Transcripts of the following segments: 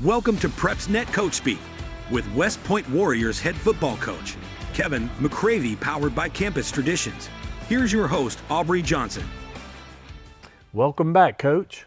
Welcome to PrepsNet Coach Speak with West Point Warriors head football coach, Kevin McCravy, powered by Campus Traditions. Here's your host, Aubrey Johnson. Welcome back, Coach.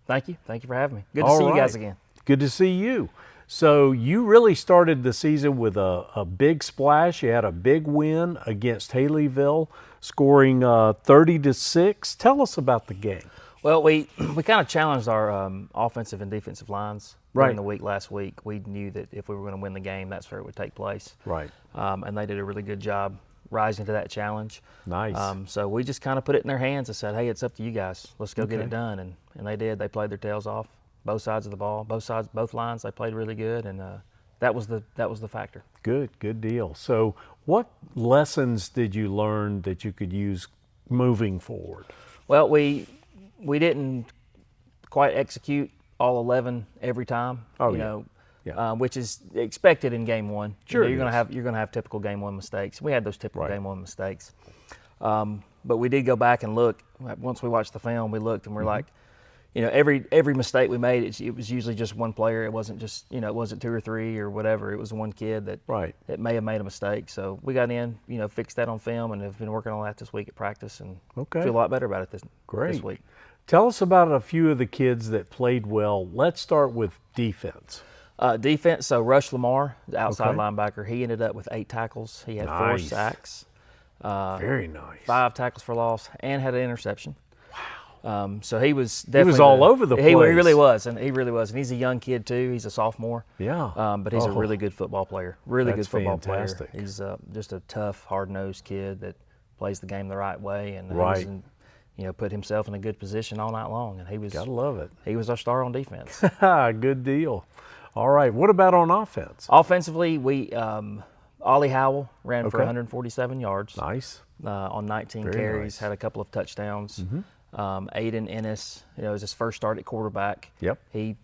Thank you. Thank you for having me. Good to see you guys again. Good to see you. So you really started the season with a big splash. You had a big win against Haleyville, scoring 30-6. Tell us about the game. Well, we kind of challenged our offensive and defensive lines during the week last week. We knew that if we were going to win the game, that's where it would take place. Right. And they did a really good job rising to that challenge. Nice. So we just kind of put it in their hands and said, hey, it's up to you guys. Let's go get it done. And they did. They played their tails off, both sides of the ball, both lines. They played really good, and that was the factor. Good deal. So what lessons did you learn that you could use moving forward? Well, we didn't quite execute all 11 every time. Which is expected in game one. Sure, you're gonna have typical game one mistakes. We had those typical game one mistakes, but we did go back and look. Once we watched the film, we looked and we're like, every mistake we made, it was usually just one player. It wasn't just it wasn't two or three or whatever. It was one kid that may have made a mistake. So we got in, fixed that on film, and have been working on that this week at practice, and feel a lot better about it this week. Tell us about a few of the kids that played well. Let's start with defense. Defense, so Rush Lamar, the outside linebacker, he ended up with 8 tackles. He had 4 sacks. Very nice. 5 tackles for loss, and had an interception. Wow. So he was definitely he was all over the place. He really was, and he's a young kid too. He's a sophomore. Yeah. But he's a really good football player. Really good football fantastic. player. He's just a tough, hard-nosed kid that plays the game the right way, and put himself in a good position all night long. And he was gotta love it. He was our star on defense. Good deal. All right. What about on offense? Offensively, we Ollie Howell ran for 147 yards. Nice. On 19 carries, had a couple of touchdowns. Aiden Ennis, it was his first start at quarterback. Yep. He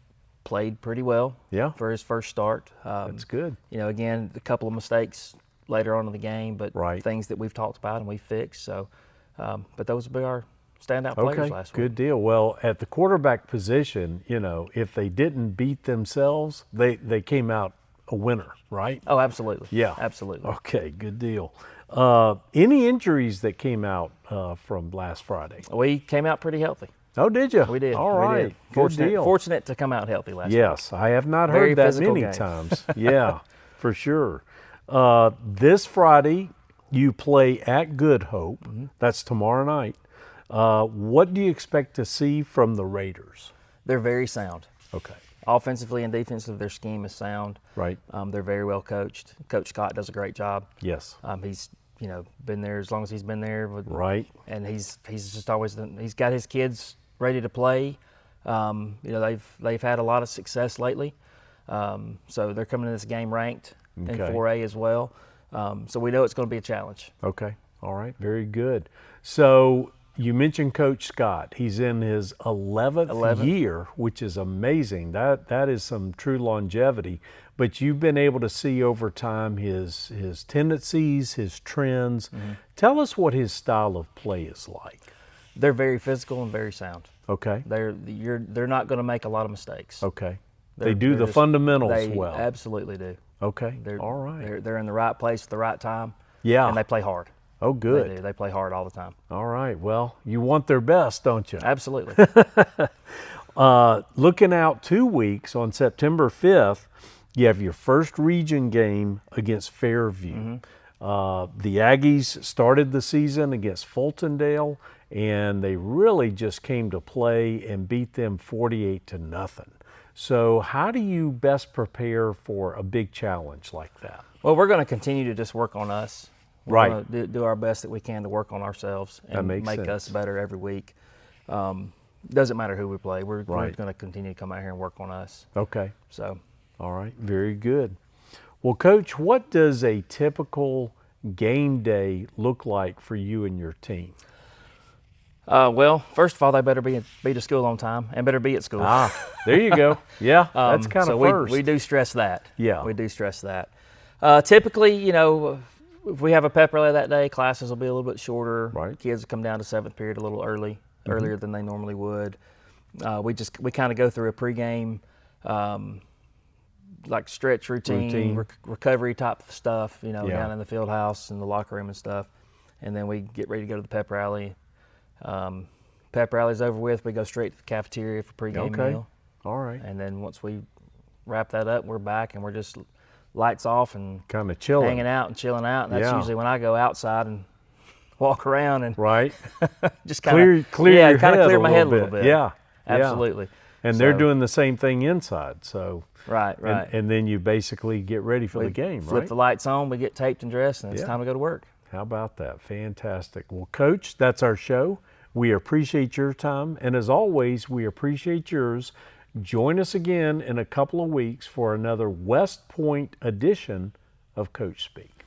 played pretty well for his first start. That's good. Again, a couple of mistakes later on in the game, but things that we've talked about and we fixed. So, but those will be our standout players last week. Good deal. Well, at the quarterback position, if they didn't beat themselves, they came out a winner, right? Oh, absolutely. Yeah. Absolutely. Okay, good deal. Any injuries that came out from last Friday? We came out pretty healthy. Oh, did you? We did. All right. We Good did. deal. Fortunate to come out healthy last week. Yes, I have not Very heard that physical many game. times. Yeah, for sure. This Friday, you play at Good Hope. That's tomorrow night. What do you expect to see from the Raiders? They're very sound. Okay. Offensively and defensively, their scheme is sound. Right. They're very well coached. Coach Scott does a great job. Yes. He's been there as long as he's been there. Right. And he's just always he's got his kids ready to play. They've had a lot of success lately. So they're coming to this game ranked in 4A as well. So we know it's going to be a challenge. Okay. All right. Very good. So you mentioned Coach Scott. He's in his 11th year, which is amazing. That is some true longevity. But you've been able to see over time his tendencies, his trends. Tell us what his style of play is like. They're very physical and very sound. Okay. They're not going to make a lot of mistakes. Okay. They do the fundamentals well. They absolutely do. Okay. All right. They're in the right place at the right time. Yeah. And they play hard. Oh, good. They do. They play hard all the time. All right. Well, you want their best, don't you? Absolutely. Looking out 2 weeks on September 5th, you have your first region game against Fairview. The Aggies started the season against Fultondale, and they really just came to play and beat them 48-0. So how do you best prepare for a big challenge like that? Well, we're going to continue to just work on us. We're going to do our best that we can to work on ourselves and make us better every week. Doesn't matter who we play. We're going to continue to come out here and work on us. Okay. So. All right. Very good. Well, Coach, what does a typical game day look like for you and your team? Well, first of all, they better be to school on time and better be at school. There you go. Yeah, that's kind of first. We do stress that. Yeah. We do stress that. Typically, if we have a pep rally that day, classes will be a little bit shorter. Right. Kids will come down to 7th period a little earlier than they normally would. We kind of go through a pregame like stretch routine. Recovery type of stuff, down in the field house and the locker room and stuff. And then we get ready to go to the pep rally. Pep rally's over with, we go straight to the cafeteria for pregame meal. All right. And then once we wrap that up, we're back and we're just lights off and kind of chilling, hanging out and chilling out. And that's usually when I go outside and walk around and just kind of clear your kind of head clear my head a bit. little bit. Yeah, absolutely. And they're doing the same thing inside. So right. And then you basically get ready for the game. Flip the lights on, we get taped and dressed, and it's time to go to work. How about that? Fantastic. Well, Coach, that's our show. We appreciate your time, and as always, we appreciate yours. Join us again in a couple of weeks for another West Point edition of Coach Speak.